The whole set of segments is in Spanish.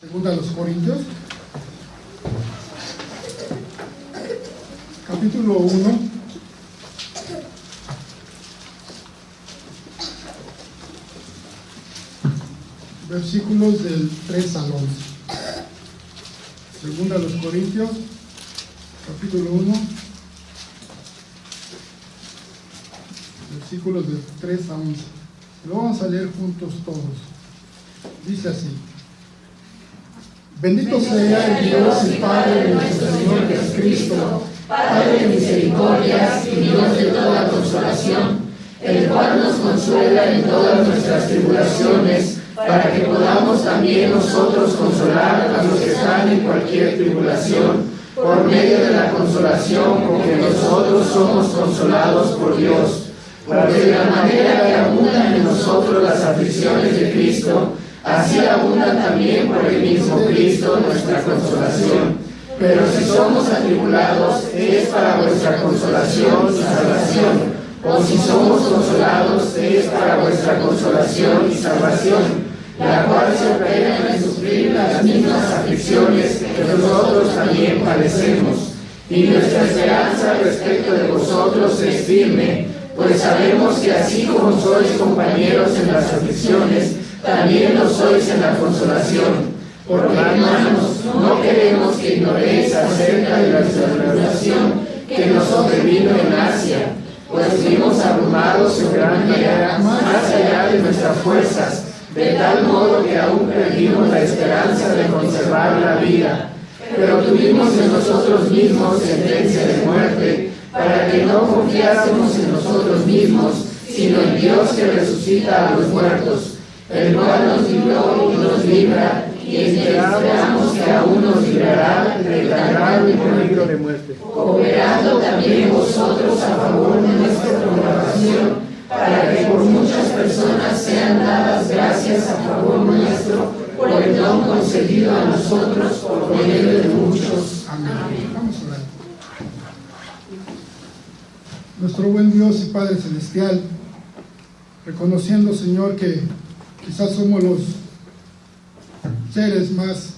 Segunda a los Corintios, capítulo 1, versículos del 3 al 11. Segunda a los Corintios, capítulo 1, versículos del 3 a 11. Lo vamos a leer juntos todos. Dice así: Bendito sea el Dios y Padre de nuestro Señor Jesucristo, Padre de misericordias y Dios de toda consolación, el cual nos consuela en todas nuestras tribulaciones, para que podamos también nosotros consolar a los que están en cualquier tribulación, por medio de la consolación con que nosotros somos consolados por Dios. Porque de la manera que abundan en nosotros las aflicciones de Cristo, así abunda también por el mismo Cristo nuestra consolación. Pero si somos atribulados, es para vuestra consolación y salvación. O si somos consolados, es para vuestra consolación y salvación, la cual se opera en sufrir las mismas aflicciones que nosotros también padecemos. Y nuestra esperanza respecto de vosotros es firme, pues sabemos que así como sois compañeros en las aflicciones, también lo sois en la consolación. Porque, hermanos, no queremos que ignoréis acerca de la tribulación que nos sobrevino en Asia, pues fuimos abrumados en gran manera, más allá de nuestras fuerzas, de tal modo que aún perdimos la esperanza de conservar la vida. Pero tuvimos en nosotros mismos sentencia de muerte, para que no confiásemos en nosotros mismos, sino en Dios que resucita a los muertos, el cual nos libró y nos libra, y esperamos que aún nos librará del tan grande peligro de muerte, operando también vosotros a favor de nuestra congregación, para que por muchas personas sean dadas gracias a favor nuestro, por el don concedido a nosotros por medio de muchos. Amén. Vamos a orar. Nuestro buen Dios y Padre Celestial, reconociendo, Señor, que quizás somos los seres más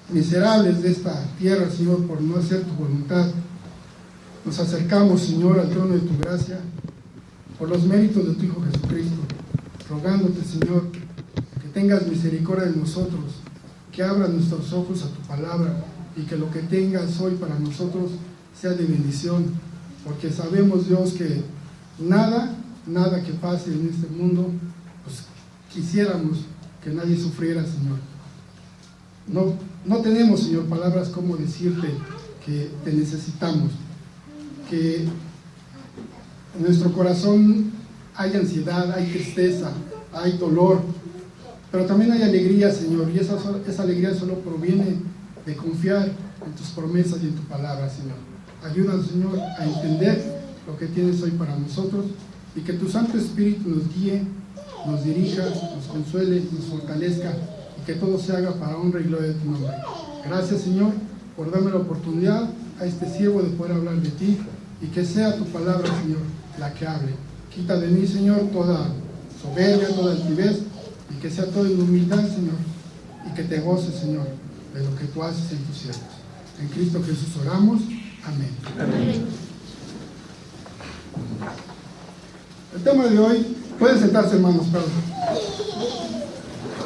miserables de esta tierra, Señor, por no hacer tu voluntad, nos acercamos, Señor, al trono de tu gracia, por los méritos de tu Hijo Jesucristo, rogándote, Señor, que tengas misericordia de nosotros, que abras nuestros ojos a tu palabra, y que lo que tengas hoy para nosotros sea de bendición, porque sabemos, Dios, que nada que pase en este mundo, pues quisiéramos que nadie sufriera, Señor. No tenemos, Señor, palabras como decirte que te necesitamos, que en nuestro corazón hay ansiedad, hay tristeza, hay dolor, pero también hay alegría, Señor, y esa alegría solo proviene de confiar en tus promesas y en tu palabra, Señor. Ayúdanos, Señor, a entender lo que tienes hoy para nosotros, y que tu Santo Espíritu nos guíe, nos dirija, nos consuele, nos fortalezca, y que todo se haga para honra y gloria de tu nombre. Gracias, Señor, por darme la oportunidad a este siervo de poder hablar de ti, y que sea tu palabra, Señor, la que hable. Quita de mí, Señor, toda soberbia, toda altivez, y que sea todo en humildad, Señor, y que te goces, Señor, de lo que tú haces en tus siervos. En Cristo Jesús oramos. Amén. Amén. El tema de hoy, pueden sentarse, hermanos, perdón.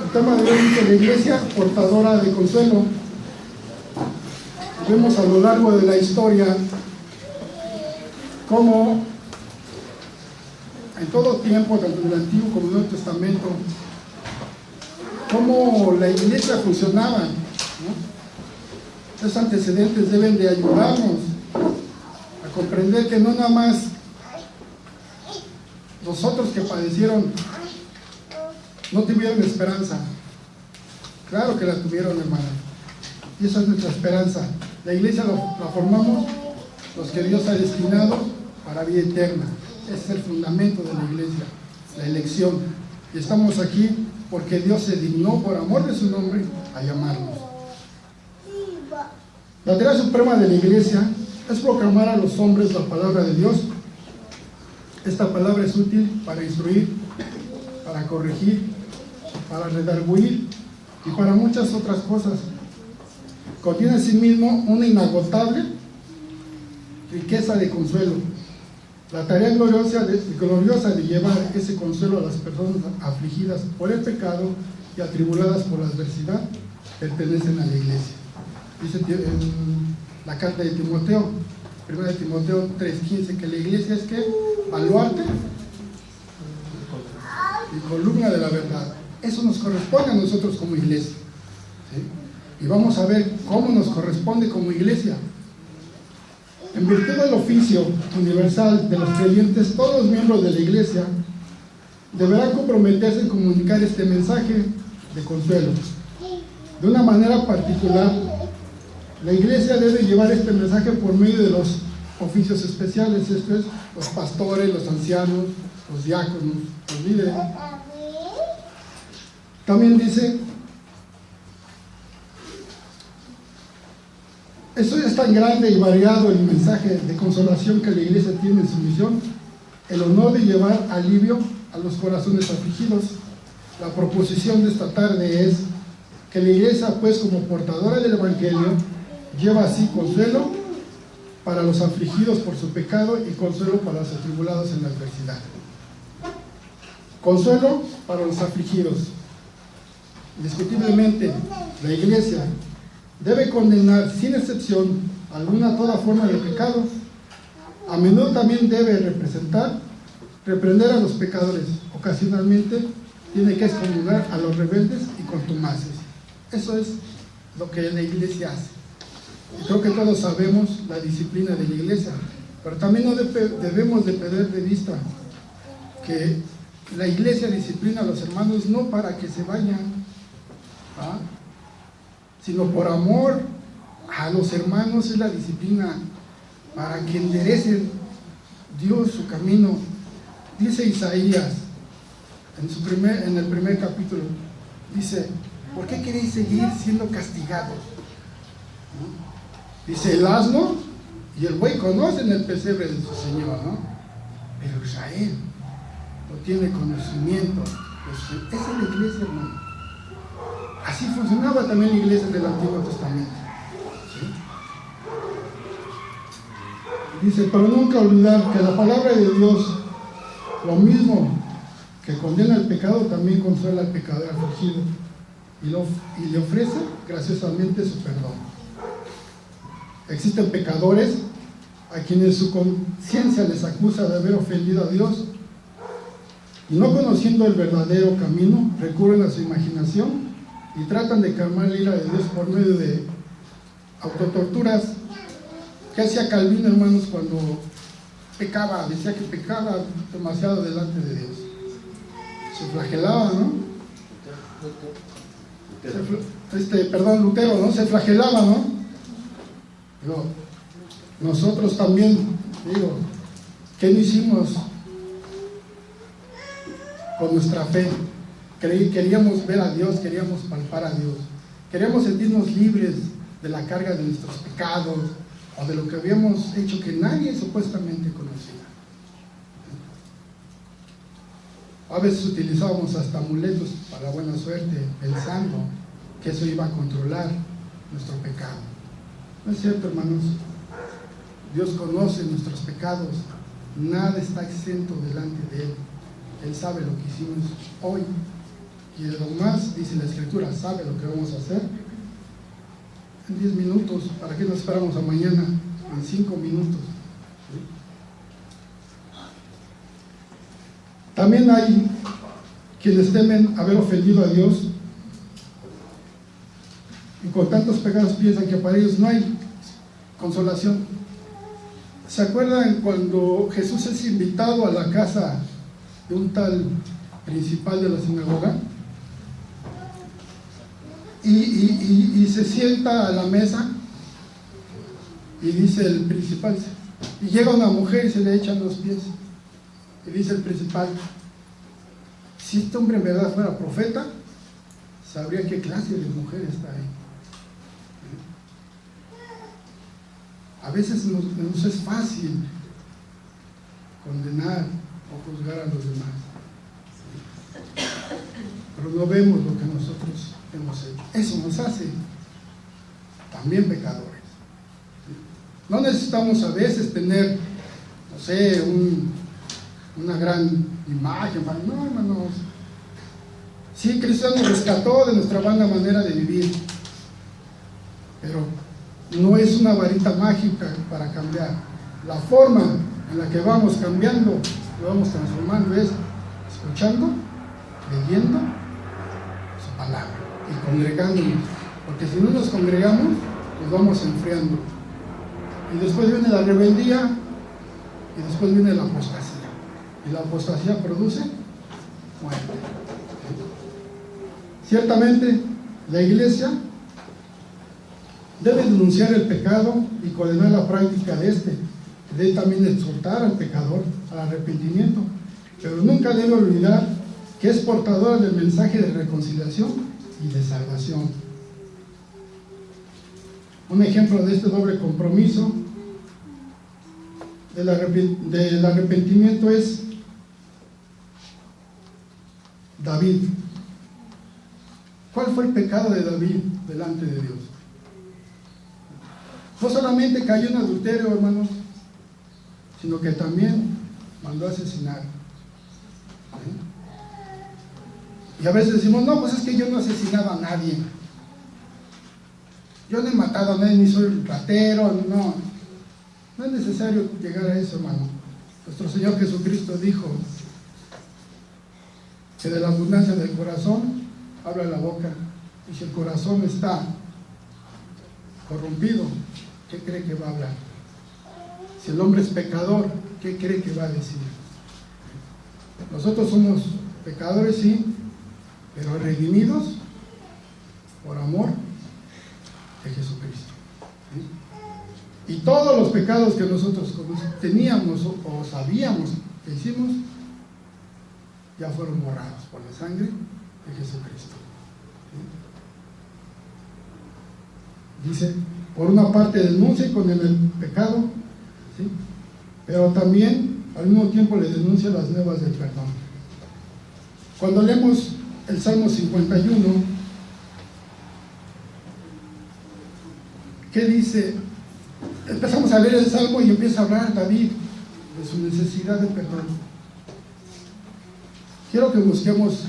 El tema de hoy es la iglesia portadora de consuelo. Vemos a lo largo de la historia cómo en todo tiempo, tanto en el Antiguo como en el Nuevo Testamento, cómo la iglesia funcionaba, ¿no? Estos antecedentes deben de ayudarnos a comprender que no nada más nosotros que padecieron no tuvieron esperanza. Claro que la tuvieron, hermana, y esa es nuestra esperanza. La iglesia la formamos los que Dios ha destinado para vida eterna. Ese es el fundamento de la iglesia, la elección, y estamos aquí porque Dios se dignó, por amor de su nombre, a llamarnos. La tarea suprema de la iglesia es proclamar a los hombres la palabra de Dios. Esta palabra es útil para instruir, para corregir, para redarguir, y para muchas otras cosas. Contiene en sí mismo una inagotable riqueza de consuelo. La tarea gloriosa de llevar ese consuelo a las personas afligidas por el pecado y atribuladas por la adversidad pertenecen a la iglesia. Dice en la carta de Timoteo, 1 Timoteo 3:15, que la iglesia es que baluarte y columna de la verdad. Eso nos corresponde a nosotros como iglesia, ¿sí? Y vamos a ver cómo nos corresponde como iglesia. En virtud del oficio universal de los creyentes, todos los miembros de la iglesia deberán comprometerse en comunicar este mensaje de consuelo. De una manera particular, la iglesia debe llevar este mensaje por medio de los oficios especiales, esto es, los pastores, los ancianos, los diáconos, los líderes. También dice, eso es tan grande y variado el mensaje de consolación que la iglesia tiene en su misión, el honor de llevar alivio a los corazones afligidos. La proposición de esta tarde es que la iglesia, pues, como portadora del evangelio, lleva así consuelo para los afligidos por su pecado y consuelo para los atribulados en la adversidad. Consuelo para los afligidos. Indiscutiblemente, la iglesia debe condenar sin excepción alguna toda forma de pecado. A menudo también debe reprender a los pecadores. Ocasionalmente tiene que excomulgar a los rebeldes y contumaces. Eso es lo que la iglesia hace. Y creo que todos sabemos la disciplina de la iglesia, pero también no debemos de perder de vista que la iglesia disciplina a los hermanos no para que se vayan, sino por amor a los hermanos. Es la disciplina para que enderecen Dios su camino. Dice Isaías en el primer capítulo, dice, ¿por qué queréis seguir siendo castigados? Dice, el asno y el buey conocen el pesebre de su Señor, ¿no? Pero Israel no tiene conocimiento. Esa es la iglesia, hermano. Así funcionaba también la iglesia del Antiguo Testamento, ¿sí? Dice, pero nunca olvidar que la palabra de Dios, lo mismo que condena el pecado, también consuela al pecador afligido y le ofrece graciosamente su perdón. Existen pecadores a quienes su conciencia les acusa de haber ofendido a Dios y, no conociendo el verdadero camino, recurren a su imaginación y tratan de calmar la ira de Dios por medio de autotorturas. ¿Qué hacía Calvino, hermanos, cuando pecaba? Decía que pecaba demasiado delante de Dios. Se flagelaba, ¿no? Lutero, ¿no? Se flagelaba, ¿no? Pero nosotros también, digo, ¿qué no hicimos con nuestra fe? Queríamos ver a Dios, queríamos palpar a Dios, queríamos sentirnos libres de la carga de nuestros pecados o de lo que habíamos hecho que nadie supuestamente conocía. A veces utilizábamos hasta amuletos para buena suerte, pensando que eso iba a controlar nuestro pecado. No es cierto, hermanos. Dios conoce nuestros pecados. Nada está exento delante de Él. Él sabe lo que hicimos hoy. Y de lo más, dice la Escritura, sabe lo que vamos a hacer en 10 minutos. ¿Para qué nos esperamos a mañana? En 5 minutos. ¿Sí? También hay quienes temen haber ofendido a Dios y con tantos pecados piensan que para ellos no hay consolación. ¿Se acuerdan cuando Jesús es invitado a la casa de un tal principal de la sinagoga? Y se sienta a la mesa y dice el principal, y llega una mujer y se le echan los pies. Y dice el principal, si este hombre en verdad fuera profeta, sabría qué clase de mujer está ahí. A veces nos es fácil condenar o juzgar a los demás, pero no vemos lo que nosotros hemos hecho. Eso nos hace también pecadores. No necesitamos a veces tener, no sé, una gran imagen. No, hermanos. Sí, Cristo nos rescató de nuestra vana manera de vivir, pero no es una varita mágica para cambiar. La forma en la que vamos cambiando, lo vamos transformando, es escuchando, leyendo su palabra y congregándonos, porque si no nos congregamos, nos vamos enfriando. Y después viene la rebeldía, y después viene la apostasía. Y la apostasía produce muerte. Ciertamente, la iglesia debe denunciar el pecado y condenar la práctica de este. Debe también exhortar al pecador al arrepentimiento, pero nunca debe olvidar que es portadora del mensaje de reconciliación y de salvación. Un ejemplo de este doble compromiso del arrepentimiento es David. ¿Cuál fue el pecado de David delante de Dios? No solamente cayó en adulterio, hermanos, sino que también mandó a asesinar. Y a veces decimos, no, pues es que yo no asesinaba a nadie. Yo no he matado a nadie, ni soy ratero, no. No es necesario llegar a eso, hermano. Nuestro Señor Jesucristo dijo que de la abundancia del corazón habla la boca. Y si el corazón está corrompido, ¿qué cree que va a hablar? Si el hombre es pecador, ¿qué cree que va a decir? Nosotros somos pecadores, sí, pero redimidos por amor de Jesucristo. ¿Sí? Y todos los pecados que nosotros teníamos o sabíamos que hicimos, ya fueron borrados por la sangre de Jesucristo. ¿Sí? Dice, por una parte denuncia con el pecado, ¿sí? Pero también al mismo tiempo le denuncia las nuevas del perdón. Cuando leemos el Salmo 51, ¿qué dice? Empezamos a leer el Salmo y empieza a hablar David de su necesidad de perdón. Quiero que busquemos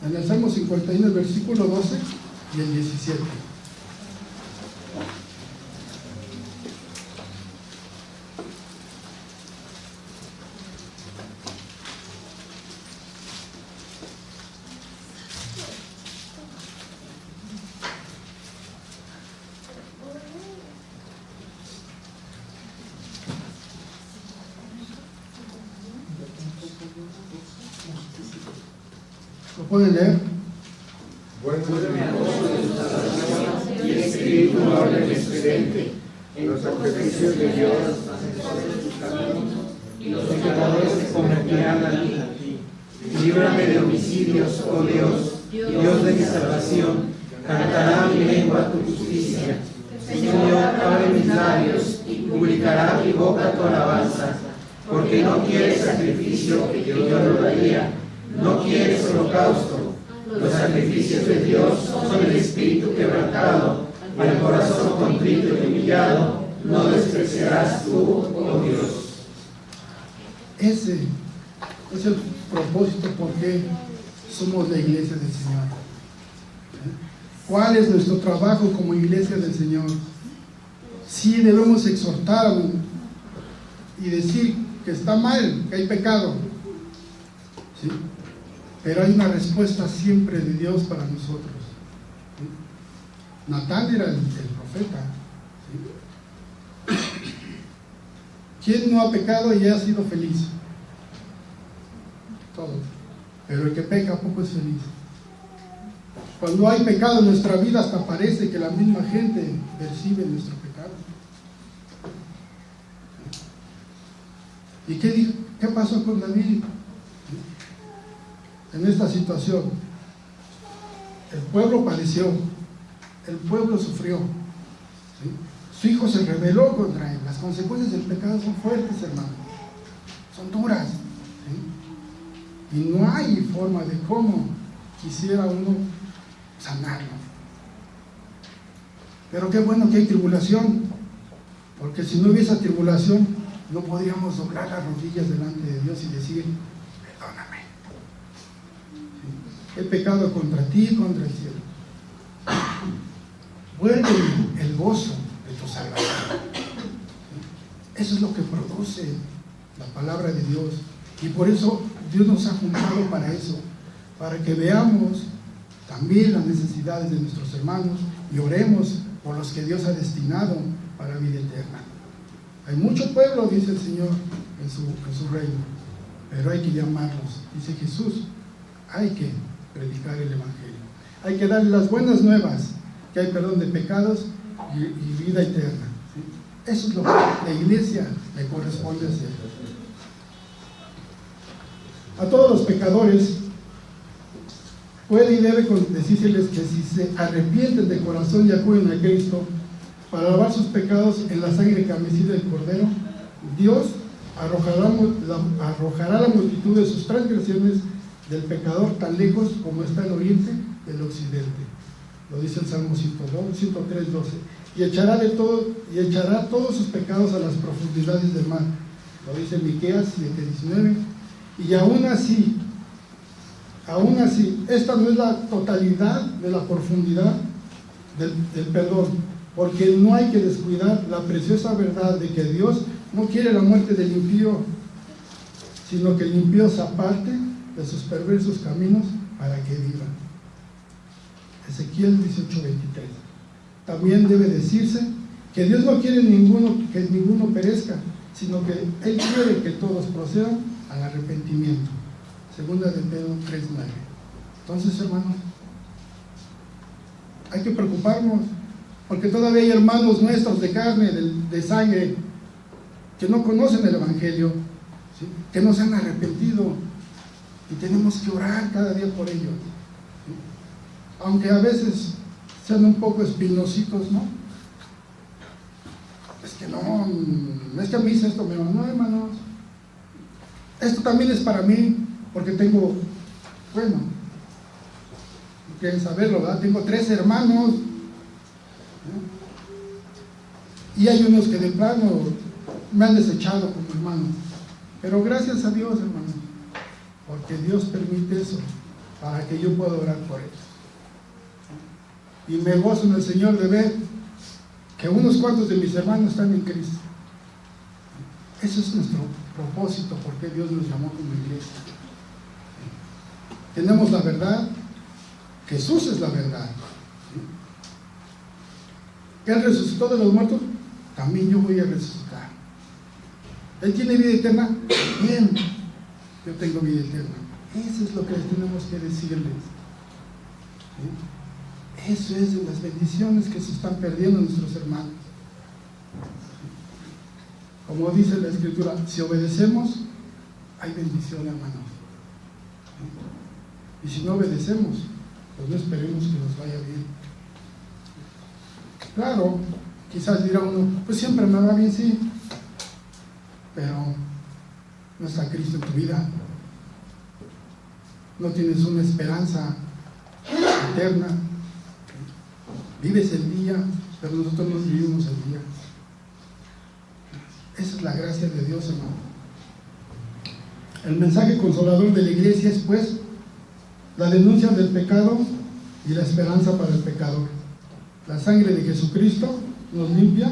en el Salmo 51 el versículo 12 y el 17. ¿Lo pueden leer? Bueno y espíritu noble excelente en los sacrificios de Dios, y los pecadores se convertirán a ti. Líbrame de homicidios, oh Dios, Dios de mi salvación. Cantará mi lengua tu justicia. Señor, abre mis labios y publicará mi boca tu alabanza, porque no quieres sacrificio que yo no daría. No quieres holocausto. Los sacrificios de Dios son el espíritu quebrantado, el corazón contrito y humillado, no despreciarás tú, oh Dios. Ese es el propósito por qué somos la iglesia del Señor. ¿Cuál es nuestro trabajo como iglesia del Señor? Sí, debemos exhortar y decir que está mal, que hay pecado, ¿sí? Pero hay una respuesta siempre de Dios para nosotros. ¿Sí? Natán era el profeta. ¿Sí? ¿Quién no ha pecado y ha sido feliz? Todos. Pero el que peca poco es feliz. Cuando hay pecado en nuestra vida, hasta parece que la misma gente percibe nuestro pecado. ¿Y qué pasó con David? En esta situación, el pueblo padeció, el pueblo sufrió, ¿sí? Su hijo se rebeló contra él. Las consecuencias del pecado son fuertes, hermano, son duras, ¿sí? Y no hay forma de cómo quisiera uno sanarlo. Pero qué bueno que hay tribulación, porque si no hubiese tribulación, no podríamos doblar las rodillas delante de Dios y decir, perdóname. ¿Sí? He pecado contra ti y contra el cielo. Vuelve el gozo de tu salvación. ¿Sí? Eso es lo que produce la palabra de Dios. Y por eso Dios nos ha juntado para eso, para que veamos también las necesidades de nuestros hermanos y oremos por los que Dios ha destinado para vida eterna. Hay mucho pueblo, dice el Señor, en su reino, pero hay que llamarlos, dice Jesús, hay que predicar el Evangelio, hay que darles las buenas nuevas, que hay perdón de pecados y vida eterna. ¿Sí? Eso es lo que la iglesia le corresponde hacer. A todos los pecadores puede y debe decírseles que si se arrepienten de corazón y acuden a Cristo para lavar sus pecados en la sangre carmesí del Cordero, Dios arrojará la multitud de sus transgresiones del pecador tan lejos como está el oriente del occidente. Lo dice el Salmo 103, 12. Y echará todos sus pecados a las profundidades del mar. Lo dice Miqueas 7, 19. Y aún así, esta no es la totalidad de la profundidad del perdón, porque no hay que descuidar la preciosa verdad de que Dios no quiere la muerte del impío, sino que el impío se aparte de sus perversos caminos para que viva. Ezequiel 18:23. También debe decirse que Dios no quiere que ninguno perezca, sino que Él quiere que todos procedan al arrepentimiento. Segunda de Pedro 3:9. Entonces, hermanos, hay que preocuparnos, porque todavía hay hermanos nuestros de carne, de sangre, que no conocen el Evangelio, ¿sí? Que no se han arrepentido, y tenemos que orar cada día por ellos, ¿sí? Aunque a veces sean un poco espinosito, ¿no? Es que a mí hizo esto, no, hermanos, esto también es para mí, porque tengo, quieren saberlo, ¿verdad? Tengo 3 hermanos, ¿no? Y hay unos que de plano me han desechado como hermano, pero gracias a Dios, hermano, porque Dios permite eso para que yo pueda orar por ellos. Y me gozo en el Señor de ver que unos cuantos de mis hermanos están en Cristo. Eso es nuestro propósito, porque Dios nos llamó como iglesia. Tenemos la verdad, Jesús es la verdad. Él resucitó de los muertos, también yo voy a resucitar. Él tiene vida eterna, bien, yo tengo vida eterna. Eso es lo que tenemos que decirles. ¿Sí? Eso es de las bendiciones que se están perdiendo nuestros hermanos. Como dice la Escritura, si obedecemos, hay bendición, hermanos. ¿Sí? Y si no obedecemos, pues no esperemos que nos vaya bien. Claro, quizás dirá uno, pues siempre me va bien, sí, pero no está Cristo en tu vida, no tienes una esperanza eterna, vives el día, pero nosotros no vivimos el día. Esa es la gracia de Dios, hermano. El mensaje consolador de la iglesia es, pues, la denuncia del pecado y la esperanza para el pecador. La sangre de Jesucristo nos limpia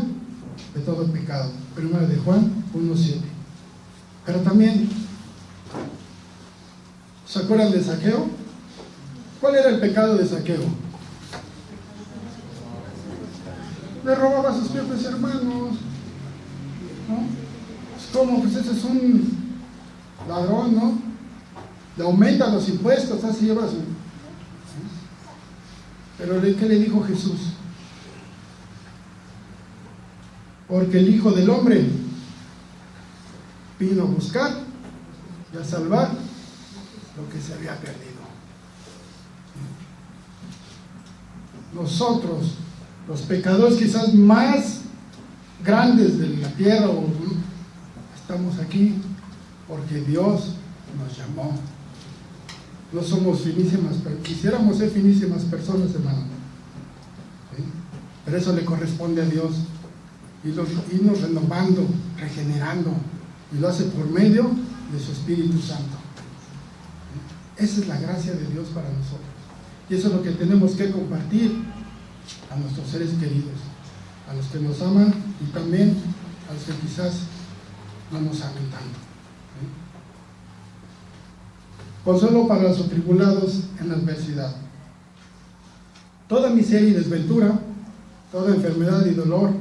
de todo pecado. Primera de Juan 1:7. Pero también, ¿se acuerdan de Zaqueo? ¿Cuál era el pecado de Zaqueo? Le robaba a sus propios hermanos, ¿no? ¿Cómo? Pues ese es un ladrón, ¿no? Le aumenta los impuestos, así lleva su... Pero ¿qué le dijo Jesús? Porque el Hijo del Hombre vino a buscar y a salvar lo que se había perdido. Nosotros, los pecadores quizás más grandes de la tierra, estamos aquí porque Dios nos llamó. No somos finísimas, quisiéramos ser finísimas personas, hermano. ¿Sí? Pero eso le corresponde a Dios. Irnos renovando, regenerando. Y lo hace por medio de su Espíritu Santo. Esa es la gracia de Dios para nosotros. Y eso es lo que tenemos que compartir a nuestros seres queridos, a los que nos aman y también a los que quizás no nos amen tanto. Consuelo para los atribulados en la adversidad. Toda miseria y desventura, toda enfermedad y dolor,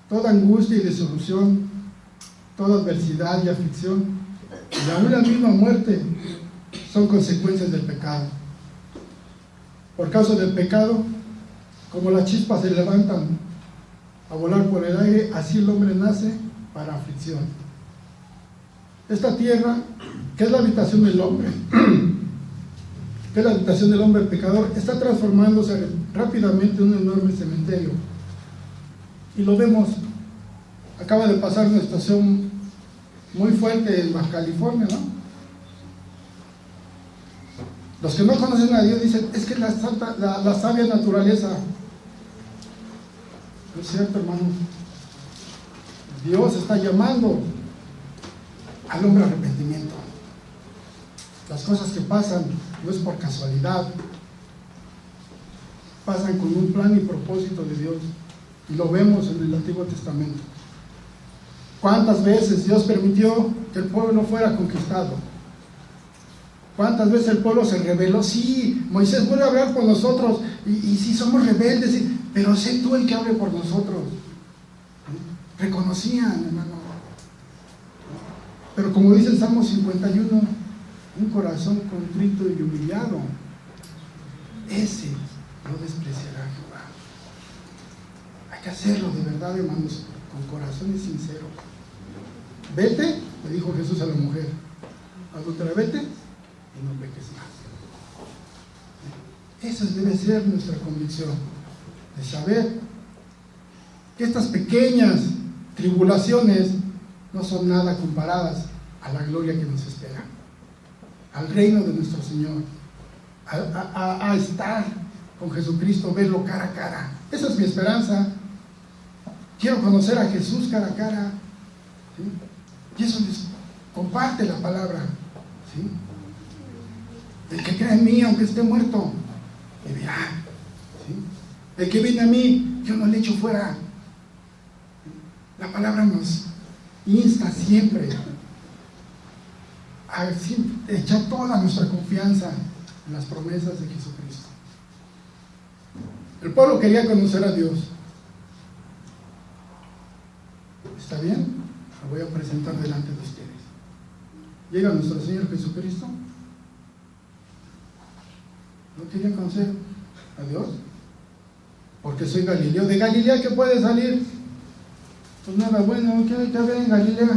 toda angustia y desolución, toda adversidad y aflicción, y aún la misma muerte, son consecuencias del pecado. Por causa del pecado, como las chispas se levantan a volar por el aire, así el hombre nace para aflicción. Esta tierra, que es la habitación del hombre, que es la habitación del hombre pecador, está transformándose rápidamente en un enorme cementerio. Y lo vemos. Acaba de pasar una situación muy fuerte en Baja California, ¿no? Los que no conocen a Dios dicen, es que la sabia naturaleza. No es cierto, hermano. Dios está llamando al hombre al arrepentimiento. Las cosas que pasan no es por casualidad. Pasan con un plan y propósito de Dios. Y lo vemos en el Antiguo Testamento. ¿Cuántas veces Dios permitió que el pueblo no fuera conquistado? ¿Cuántas veces el pueblo se rebeló? Sí, Moisés vuelve a hablar por nosotros, y sí somos rebeldes, sí, pero sé tú el que hable por nosotros. Reconocían, hermano. Pero como dice el Salmo 51, un corazón contrito y humillado, ese no despreciará a Jehová. Hay que hacerlo de verdad, hermanos, con corazones sinceros. Vete, le dijo Jesús a la mujer, adúltera, vete y no peques más. Esa debe ser nuestra convicción, de saber que estas pequeñas tribulaciones no son nada comparadas a la gloria que nos espera, al reino de nuestro Señor, a estar con Jesucristo, verlo cara a cara. Esa es mi esperanza. Quiero conocer a Jesús cara a cara, ¿sí? Y eso les comparte la palabra, ¿sí? El que cree en mí, aunque esté muerto, me verá, ¿sí? El que viene a mí, yo no le echo fuera. La palabra nos insta siempre a echar toda nuestra confianza en las promesas de Jesucristo. El pueblo quería conocer a Dios. ¿Está bien? Lo voy a presentar delante de ustedes. Llega nuestro Señor Jesucristo. ¿No querían conocer a Dios? Porque soy Galileo. ¿De Galilea qué puede salir? Pues nada bueno. ¿Qué había en Galilea?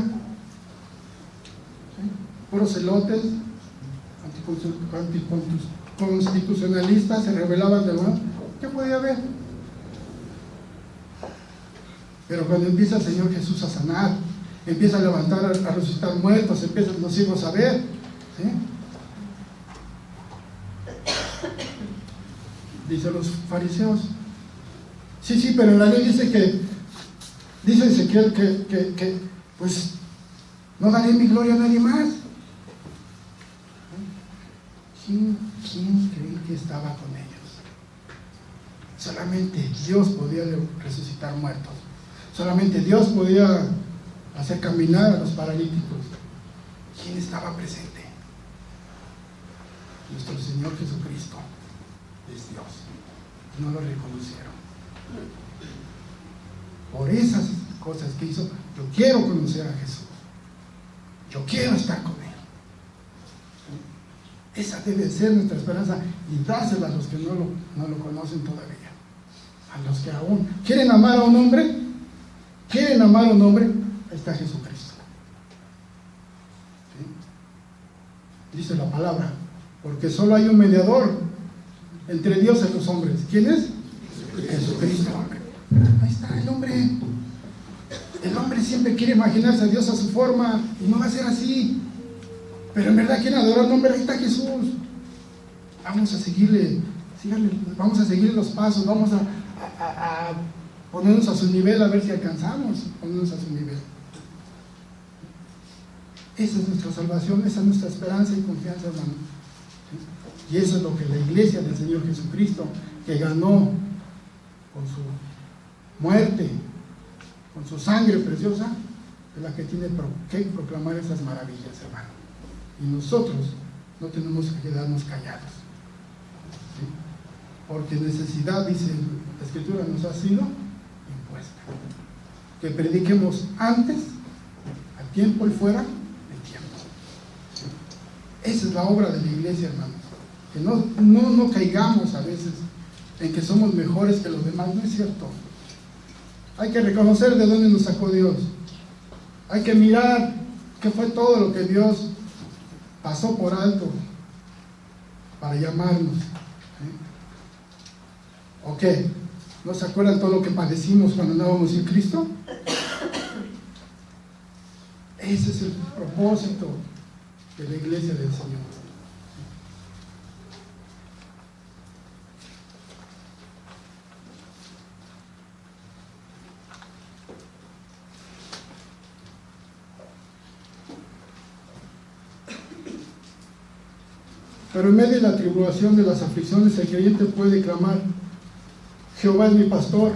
¿Sí? Puros celotes, anticonstitucionalistas, se rebelaban de nuevo. ¿Qué podía haber? Pero cuando empieza el Señor Jesús a sanar, empieza a levantar, a resucitar muertos, empiezan los ciegos a ver, ¿sí? Dice los fariseos, sí, pero en la ley dice que, dice Ezequiel que pues no daré mi gloria a nadie más. ¿Quién cree que estaba con ellos? Solamente Dios podía resucitar muertos. Solamente Dios podía hacer caminar a los paralíticos. ¿Quién estaba presente? Nuestro Señor Jesucristo es Dios. No lo reconocieron. Por esas cosas que hizo, yo quiero conocer a Jesús. Yo quiero estar con Él. Esa debe ser nuestra esperanza y dársela a los que no lo conocen todavía. A los que aún quieren amar a un hombre, ahí está Jesucristo. ¿Sí? Dice la palabra, porque solo hay un mediador entre Dios y los hombres. ¿Quién es? Jesucristo. Ahí está el hombre. El hombre siempre quiere imaginarse a Dios a su forma y no va a ser así. Pero en verdad quieren adorar al hombre. Ahí está Jesús. Vamos a seguirle, vamos a seguir los pasos, vamos a ponernos a su nivel a ver si alcanzamos, ponernos a su nivel. Esa es nuestra salvación, esa es nuestra esperanza y confianza, hermano. Y eso es lo que la iglesia del Señor Jesucristo, que ganó con su muerte, con su sangre preciosa, es la que tiene que proclamar esas maravillas, hermano. Y nosotros no tenemos que quedarnos callados, ¿sí? Porque necesidad, dice la Escritura, nos ha sido impuesta. Que prediquemos antes, a tiempo y fuera de tiempo. ¿Sí? Esa es la obra de la iglesia, hermanos. Que no caigamos a veces en que somos mejores que los demás, no es cierto. Hay que reconocer de dónde nos sacó Dios. Hay que mirar qué fue todo lo que Dios pasó por alto para llamarnos. ¿O qué? ¿No se acuerdan todo lo que padecimos cuando andábamos en Cristo? Ese es el propósito de la iglesia del Señor. Pero en medio de la tribulación, de las aflicciones, el creyente puede clamar: Jehová es mi pastor,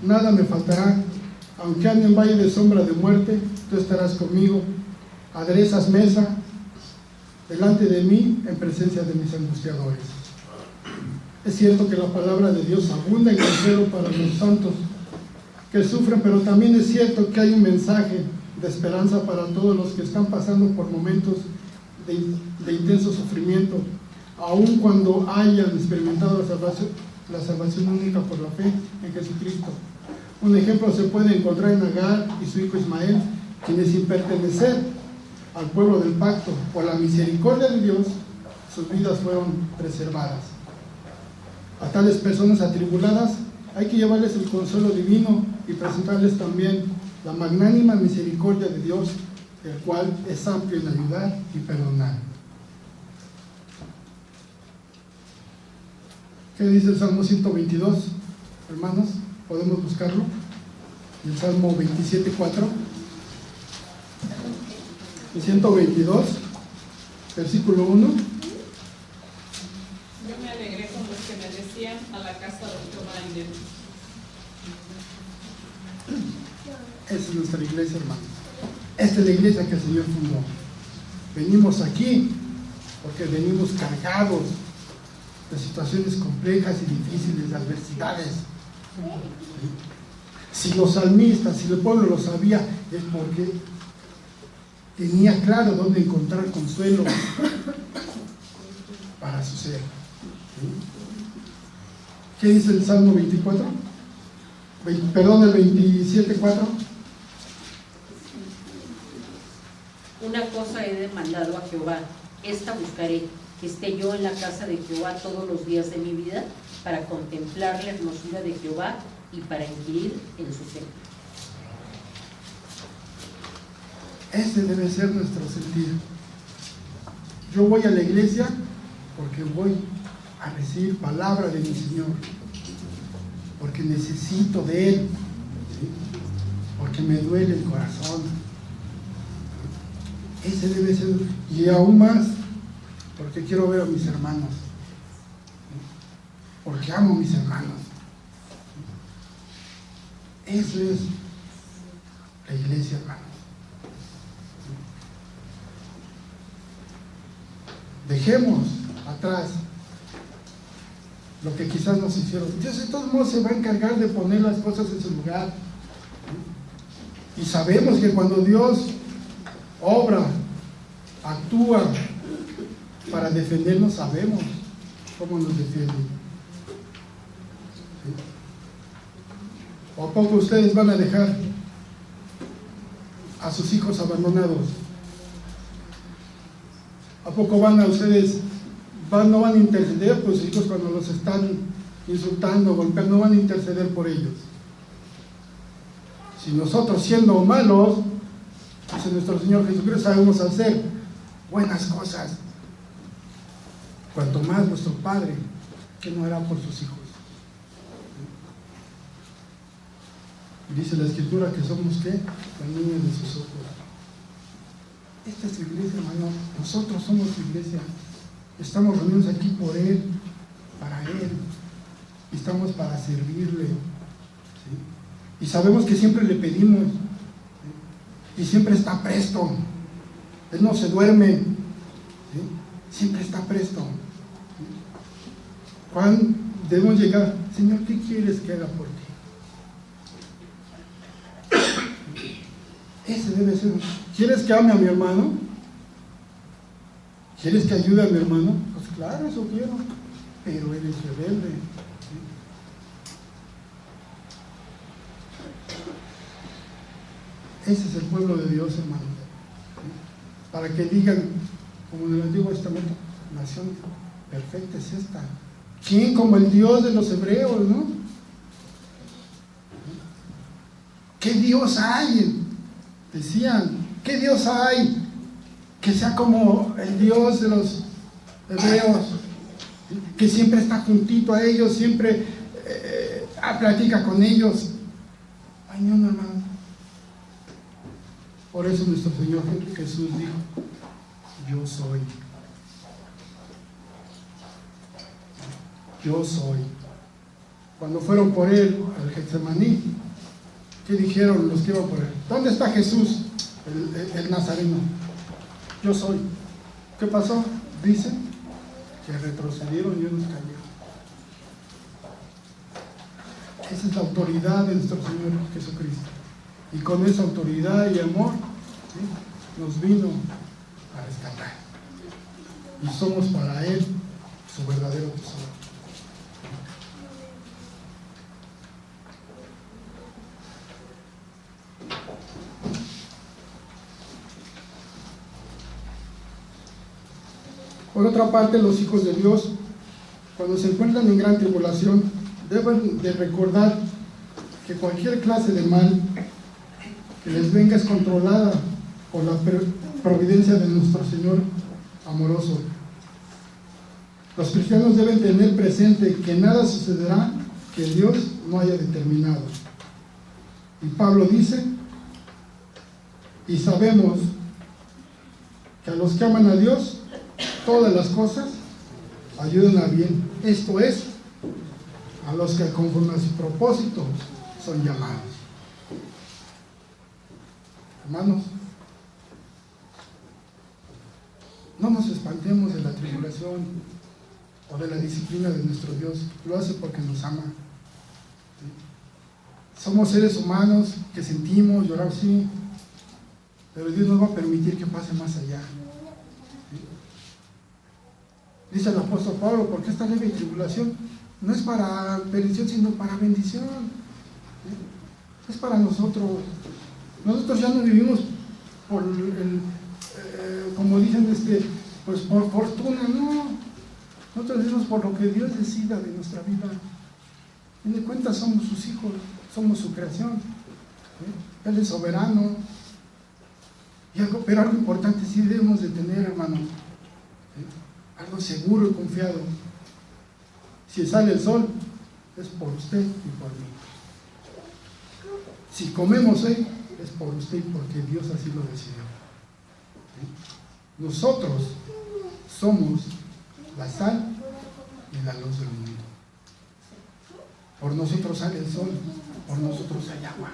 nada me faltará. Aunque ande en valle de sombra de muerte, tú estarás conmigo. Aderezas mesa delante de mí en presencia de mis angustiadores. Es cierto que la palabra de Dios abunda en consuelo para los santos que sufren, pero también es cierto que hay un mensaje de esperanza para todos los que están pasando por momentos de intenso sufrimiento, aun cuando hayan experimentado la salvación única por la fe en Jesucristo. Un ejemplo se puede encontrar en Agar y su hijo Ismael, quienes, sin pertenecer al pueblo del pacto, por la misericordia de Dios, sus vidas fueron preservadas. A tales personas atribuladas hay que llevarles el consuelo divino y presentarles también la magnánima misericordia de Dios, el cual es amplio en ayudar y perdonar. ¿Qué dice el Salmo 122, hermanos? ¿Podemos buscarlo? El Salmo 27:4. El 122, versículo 1. Yo me alegré con los que me decían: a la casa de Jehová iremos. Esa es nuestra iglesia, hermanos. Esta es la iglesia que el Señor fundó. Venimos aquí porque venimos cargados de situaciones complejas y difíciles, de adversidades. Si los salmistas, si el pueblo lo sabía, es porque tenía claro dónde encontrar consuelo para su ser. ¿Qué dice el Salmo 24? Perdón, el 27:4. Una cosa he demandado a Jehová, esta buscaré, que esté yo en la casa de Jehová todos los días de mi vida, para contemplar la hermosura de Jehová y para inquirir en su templo. Ese debe ser nuestro sentir. Yo voy a la iglesia porque voy a recibir palabra de mi Señor, porque necesito de Él, ¿sí? Porque me duele el corazón. Ese debe ser, y aún más, porque quiero ver a mis hermanos, porque amo a mis hermanos. Eso es la iglesia, hermanos. Dejemos atrás lo que quizás nos hicieron. Dios de todos modos se va a encargar de poner las cosas en su lugar. Y sabemos que cuando Dios obra, actúa para defendernos, sabemos cómo nos defiende. ¿Sí? ¿O a poco ustedes van a dejar a sus hijos abandonados? ¿A poco van a ustedes, no van a interceder por sus hijos cuando los están insultando, golpeando? No van a interceder por ellos. Si nosotros, siendo malos, dice nuestro Señor Jesucristo, sabemos hacer buenas cosas, cuanto más nuestro Padre, que no hará por sus hijos. Dice la Escritura que somos ¿qué? La niña de sus ojos. Esta es su iglesia, hermano. Nosotros somos su iglesia. Estamos reunidos aquí por Él, para Él. Estamos para servirle. ¿Sí? Y sabemos que siempre le pedimos. ¿Sí? Y siempre está presto. Él no se duerme. ¿Sí? Siempre está presto. ¿Sí? ¿Cuándo debemos llegar? Señor, ¿qué quieres que haga por ti? Ese debe ser. ¿Quieres que ame a mi hermano? ¿Quieres que ayude a mi hermano? Pues claro, eso quiero. Pero eres rebelde. ¿Sí? Ese es el pueblo de Dios, hermano. ¿Sí? Para que digan, como en el Antiguo Testamento, nación perfecta es esta. ¿Quién como el Dios de los hebreos, no? ¿Qué Dios hay? Decían, ¿qué Dios hay que sea como el Dios de los hebreos? Que siempre está juntito a ellos, siempre platica con ellos. Ay, no, hermano. Por eso nuestro Señor Jesús dijo, yo soy. Yo soy. Cuando fueron por Él al Getsemaní, ¿qué dijeron los que iban por Él? ¿Dónde está Jesús, el Nazareno? Yo soy. ¿Qué pasó? Dicen que retrocedieron y unos cayeron. Esa es la autoridad de nuestro Señor Jesucristo. Y con esa autoridad y amor, ¿sí?, nos vino a rescatar. Y somos para Él su verdadero tesoro. Por otra parte, los hijos de Dios, cuando se encuentran en gran tribulación, deben de recordar que cualquier clase de mal que les venga es controlada por la providencia de nuestro Señor amoroso. Los cristianos deben tener presente que nada sucederá que Dios no haya determinado. Y Pablo dice, y sabemos que a los que aman a Dios, todas las cosas ayudan a bien. Esto es, a los que conforme a su propósito son llamados. Hermanos, no nos espantemos de la tribulación o de la disciplina de nuestro Dios. Lo hace porque nos ama. ¿Sí? Somos seres humanos que sentimos, lloramos, sí, pero Dios nos va a permitir que pase más allá. ¿Sí? Dice el apóstol Pablo, porque esta leve tribulación no es para perdición, sino para bendición. ¿Sí? Es para nosotros. Nosotros ya no vivimos por como dicen, pues por fortuna, no. Nosotros vivimos por lo que Dios decida de nuestra vida. En de cuentas somos sus hijos, somos su creación. ¿Sí? Él es soberano. Pero algo importante sí debemos de tener, hermano. ¿Sí? Algo seguro y confiado. Si sale el sol, es por usted y por mí. Si comemos hoy, es por usted y porque Dios así lo decidió. ¿Sí? Nosotros somos la sal y la luz del mundo. Por nosotros sale el sol, por nosotros hay agua.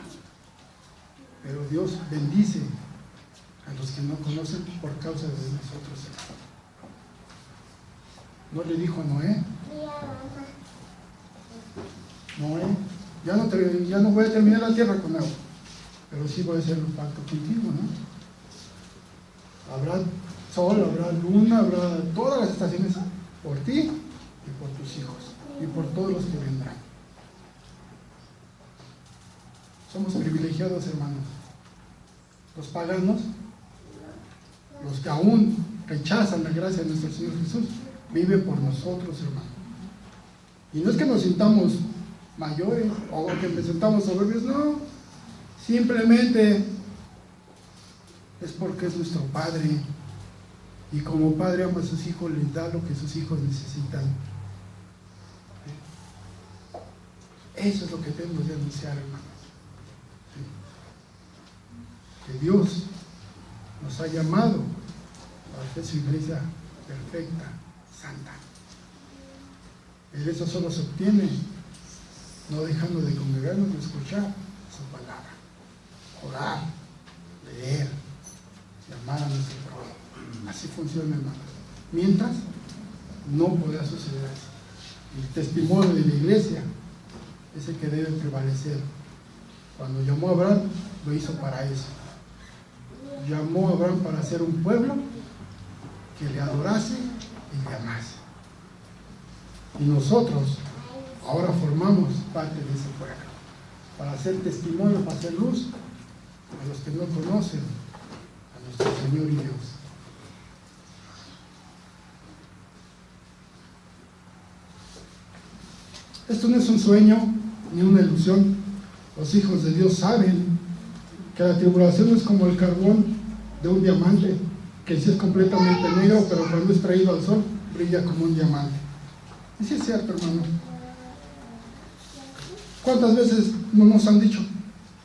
Pero Dios bendice a los que no conocen por causa de nosotros. ¿No le dijo a Noé? Noé, ya no voy a terminar la tierra con agua, pero sí voy a hacer un pacto contigo, ¿no? Habrá sol, habrá luna, habrá todas las estaciones por ti y por tus hijos y por todos los que vendrán. Somos privilegiados, hermanos. Los paganos, los que aún rechazan la gracia de nuestro Señor Jesús, viven por nosotros, hermanos. Y no es que nos sintamos mayores o que nos sintamos soberbios, no. Simplemente es porque es nuestro Padre. Y como Padre ama a sus hijos, les da lo que sus hijos necesitan. Eso es lo que tenemos de anunciar, hermanos. ¿sí? Que Dios nos ha llamado para ser su iglesia perfecta, santa. Y eso solo se obtiene no dejando de congregarnos, de escuchar su palabra, orar, leer y amar a nuestro prójimo. Así funciona, hermano. Mientras, no podrá suceder eso. El testimonio de la iglesia es el que debe prevalecer. Cuando llamó a Abraham, lo hizo para eso. Llamó a Abraham para ser un pueblo que le adorase y le amase. Y nosotros ahora formamos parte de ese pueblo, para hacer testimonio, para hacer luz a los que no conocen a nuestro Señor y Dios. Esto no es un sueño ni una ilusión. Los hijos de Dios saben que la tribulación es como el carbón de un diamante, que sí es completamente negro, pero cuando es traído al sol, brilla como un diamante. Y sí es cierto, hermano. ¿Cuántas veces nos han dicho,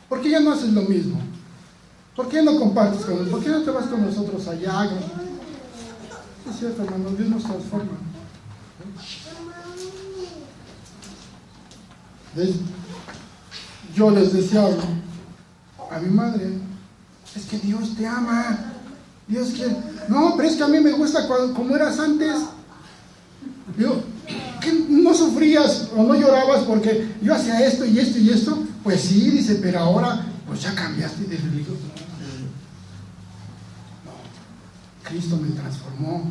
¿por qué ya no haces lo mismo? ¿Por qué no compartes con nosotros? ¿Por qué no te vas con nosotros allá? Es cierto, hermano, Dios nos transforma. Yo les decía a mi madre, es que Dios te ama. Dios quiere. No, pero es que a mí me gusta como eras antes. Digo, ¿qué, no sufrías o no llorabas porque yo hacía esto y esto y esto? Pues sí, dice, pero ahora pues ya cambiaste de religión. No, Cristo me transformó.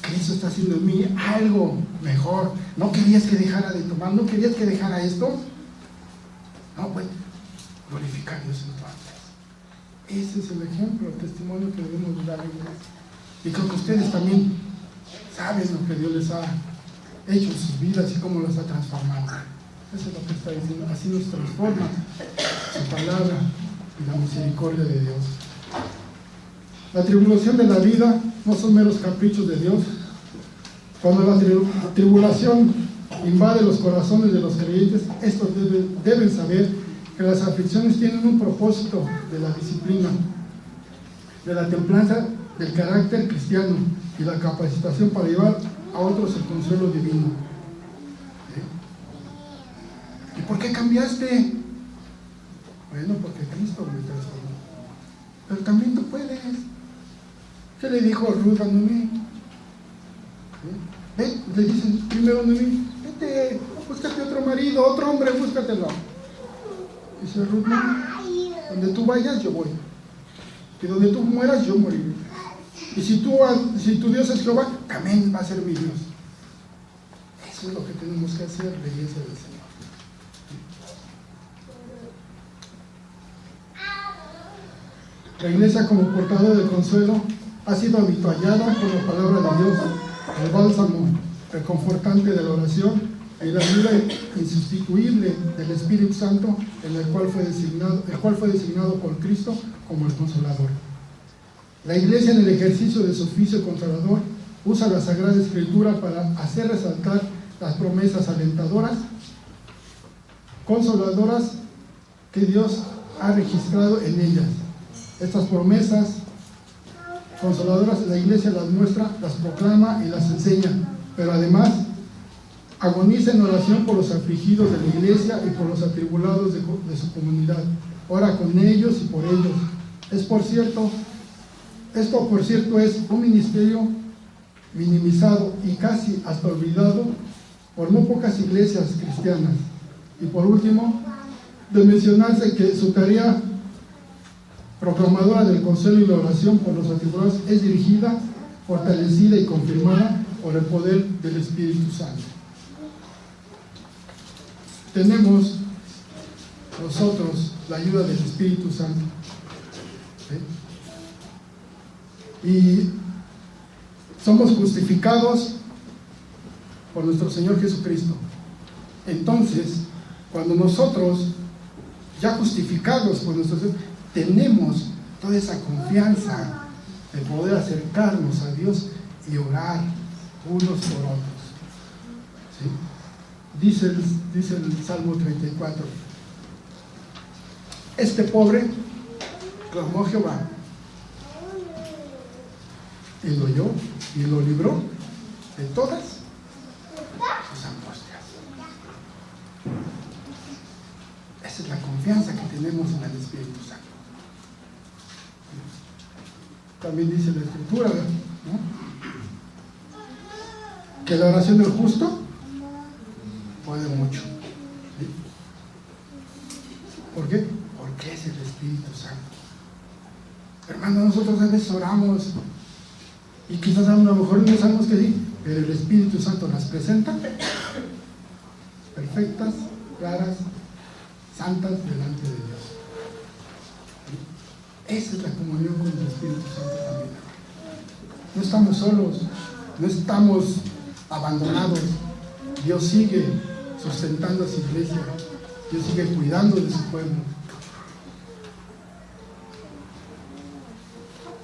Cristo está haciendo en mí algo mejor. ¿No querías que dejara de tomar? ¿No querías que dejara esto? No, pues glorificar a Dios entonces. Ese es el ejemplo, el testimonio que debemos dar a la iglesia. Y creo que ustedes también saben lo que Dios les ha hecho en sus vidas y cómo los ha transformado. Eso es lo que está diciendo. Así nos transforma su palabra y la misericordia de Dios. La tribulación de la vida no son meros caprichos de Dios. Cuando la tribulación invade los corazones de los creyentes, estos deben saber que las aflicciones tienen un propósito de la disciplina, de la templanza, del carácter cristiano y la capacitación para llevar a otros el consuelo divino. ¿Y por qué cambiaste? Bueno, porque Cristo me transformó. Pero también tú puedes. ¿Qué le dijo Ruth a Noemí? Le dicen primero a Noemí, vete, búscate otro marido, otro hombre, búscatelo. Dice Ruth, no, donde tú vayas yo voy, y donde tú mueras yo moriré. Y si tu Dios es Jehová, también va a ser mi Dios. Eso es lo que tenemos que hacer, la iglesia del Señor. La iglesia, como portadora de consuelo, ha sido habituallada con la palabra de Dios, el bálsamo reconfortante de la oración y la ayuda insustituible del Espíritu Santo, el cual fue designado por Cristo como el Consolador. La iglesia, en el ejercicio de su oficio consolador, usa la Sagrada Escritura para hacer resaltar las promesas alentadoras, consoladoras que Dios ha registrado en ellas. Estas promesas consoladoras la iglesia las muestra, las proclama y las enseña, pero además agoniza en oración por los afligidos de la iglesia y por los atribulados de su comunidad. Ora con ellos y por ellos. Esto por cierto es un ministerio minimizado y casi hasta olvidado por no pocas iglesias cristianas. Y por último, de mencionarse que su tarea proclamadora del consuelo y la oración por los atribulados es dirigida, fortalecida y confirmada por el poder del Espíritu Santo. Tenemos nosotros la ayuda del Espíritu Santo. ¿Sí? Y somos justificados por nuestro Señor Jesucristo. Entonces, cuando nosotros, ya justificados por nuestro Señor, tenemos toda esa confianza de poder acercarnos a Dios y orar unos por otros. ¿Sí? Dice el Salmo 34. este pobre clamó a Jehová, y lo oyó y lo libró de todas sus angustias. Esa es la confianza que tenemos en el Espíritu Santo. También dice la Escritura, ¿no?, que la oración del justo puede mucho. ¿Sí? ¿Por qué? Porque es el Espíritu Santo. Hermano, nosotros a veces oramos y quizás a lo mejor no sabemos que sí, pero el Espíritu Santo las presenta perfectas, claras, santas delante de Dios. Esa es la comunión con el Espíritu Santo también. No estamos solos, no estamos abandonados. Dios sigue sustentando a su iglesia, Dios sigue cuidando de su pueblo.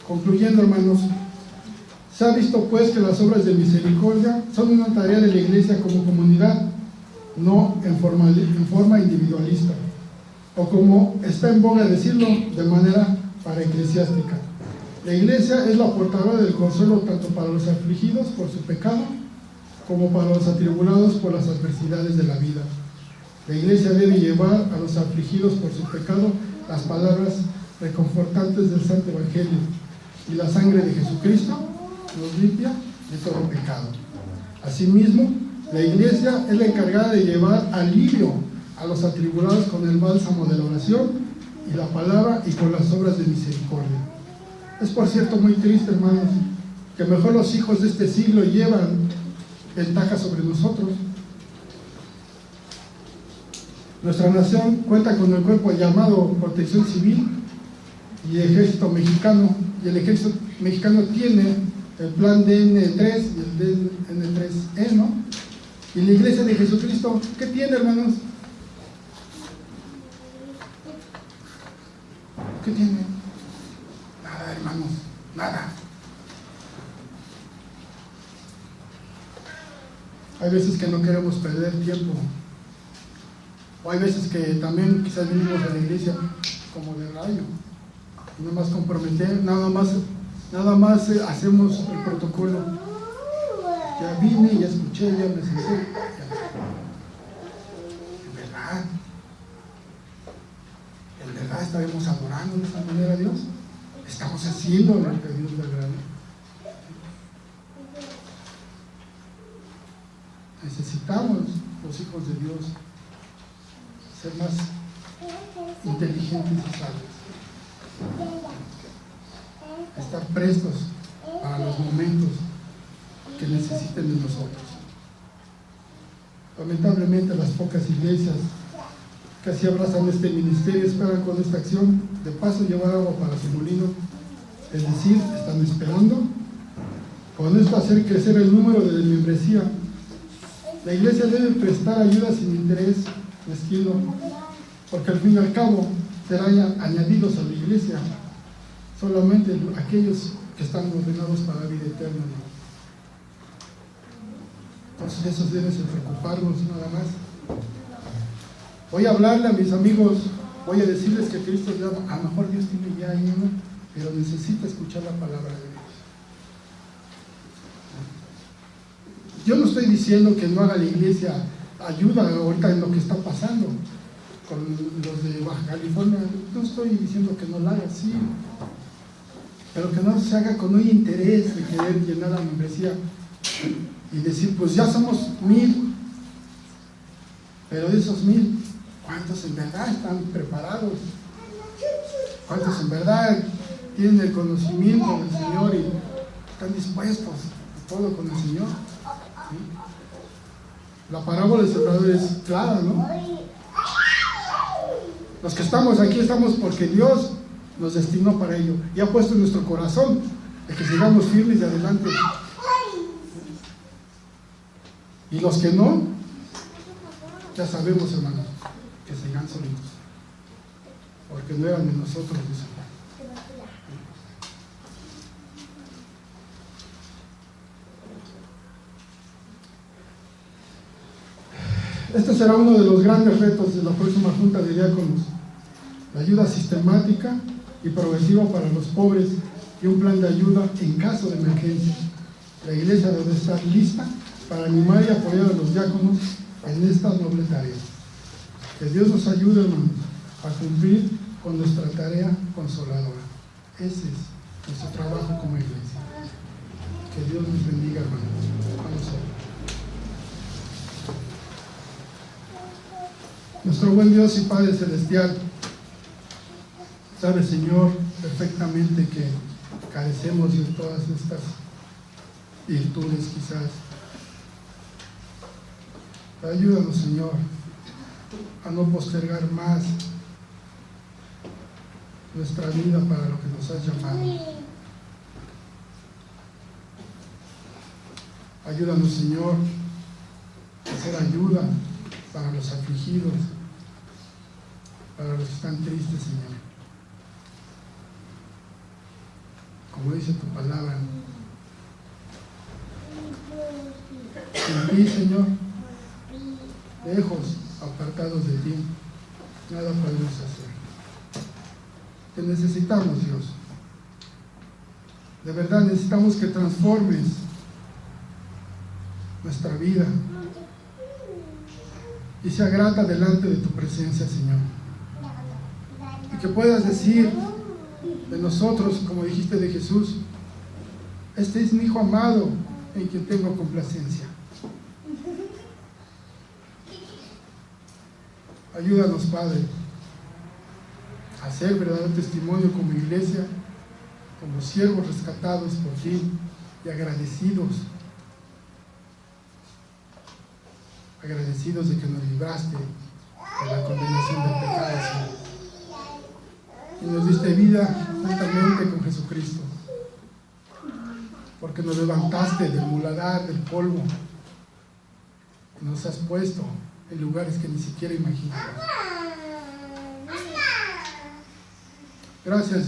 Concluyendo, hermanos, se ha visto pues que las obras de misericordia son una tarea de la iglesia como comunidad, no en forma individualista, o como está en boga decirlo, de manera paraeclesiástica. La iglesia es la portadora del consuelo tanto para los afligidos por su pecado, como para los atribulados por las adversidades de la vida. La iglesia debe llevar a los afligidos por su pecado las palabras reconfortantes del Santo Evangelio, y la sangre de Jesucristo nos limpia de todo pecado. Asimismo, la iglesia es la encargada de llevar alivio a los atribulados con el bálsamo de la oración y la palabra y con las obras de misericordia. Es por cierto muy triste, hermanos, que mejor los hijos de este siglo llevan ventaja sobre nosotros. Nuestra nación cuenta con el cuerpo llamado Protección Civil y Ejército Mexicano, y el Ejército Mexicano tiene el plan DN3 y el DN3E, ¿no? Y la Iglesia de Jesucristo, ¿qué tiene, hermanos? ¿Qué tiene? Nada, hermanos, nada. Hay veces que no queremos perder tiempo, o hay veces que también quizás venimos a la iglesia como de rayo, nada más comprometer, nada más hacemos el protocolo. Ya vine, ya escuché, ya me senté. En verdad estaremos adorando de esta manera a Dios. Estamos haciendo lo que Dios le agrada. Necesitamos, los hijos de Dios, ser más inteligentes y sabios, estar prestos para los momentos que necesiten de nosotros. Lamentablemente, las pocas iglesias que así abrazan este ministerio esperan con esta acción de paso llevar agua para su molino, es decir, están esperando con esto hacer crecer el número de membresía. La iglesia debe prestar ayuda sin interés mezquino, porque al fin y al cabo serán añadidos a la iglesia solamente aquellos que están ordenados para la vida eterna. Entonces eso debe preocuparnos nada más. Voy a hablarle a mis amigos, voy a decirles que Cristo ya, a lo mejor Dios tiene ya ahí uno, pero necesita escuchar la palabra de Dios. Yo no estoy diciendo que no haga la iglesia ayuda ahorita en lo que está pasando con los de Baja California, no estoy diciendo que no la haga así, pero que no se haga con un interés de querer llenar la membresía y decir, pues ya somos 1000, pero de esos 1000, ¿cuántos en verdad están preparados? ¿Cuántos en verdad tienen el conocimiento del Señor y están dispuestos a todo con el Señor? ¿Sí? La parábola del sembrador es clara, ¿no? Los que estamos aquí estamos porque Dios nos destinó para ello y ha puesto en nuestro corazón de que sigamos firmes y adelante. Y los que no, ya sabemos, hermanos, que sigan solitos, porque no eran de nosotros, dice. Este será uno de los grandes retos de la próxima Junta de Diáconos, la ayuda sistemática y progresiva para los pobres y un plan de ayuda en caso de emergencia. La iglesia debe estar lista para animar y apoyar a los diáconos en esta noble tarea. Que Dios nos ayude, hermanos, a cumplir con nuestra tarea consoladora. Ese es nuestro trabajo como iglesia. Que Dios nos bendiga, hermanos. Vamos a ver. Nuestro buen Dios y Padre Celestial, sabe, Señor, perfectamente que carecemos de todas estas virtudes quizás. Ayúdanos, Señor, a no postergar más nuestra vida para lo que nos has llamado. Ayúdanos, Señor, a hacer ayuda para los afligidos, para los que están tristes, Señor. Como dice tu palabra, sin ti, Señor, lejos, apartados de ti, nada podemos hacer. Te necesitamos, Dios. De verdad necesitamos que transformes nuestra vida y sea grata delante de tu presencia, Señor. Y que puedas decir de nosotros, como dijiste de Jesús: este es mi Hijo amado, en quien tengo complacencia. Ayúdanos, Padre, a hacer verdadero testimonio como iglesia, como siervos rescatados por ti y agradecidos de que nos libraste de la condenación del pecado, Señor, y nos diste vida juntamente con Jesucristo, porque nos levantaste del muladar, del polvo, y nos has puesto en lugares que ni siquiera imaginamos. Gracias, Dios.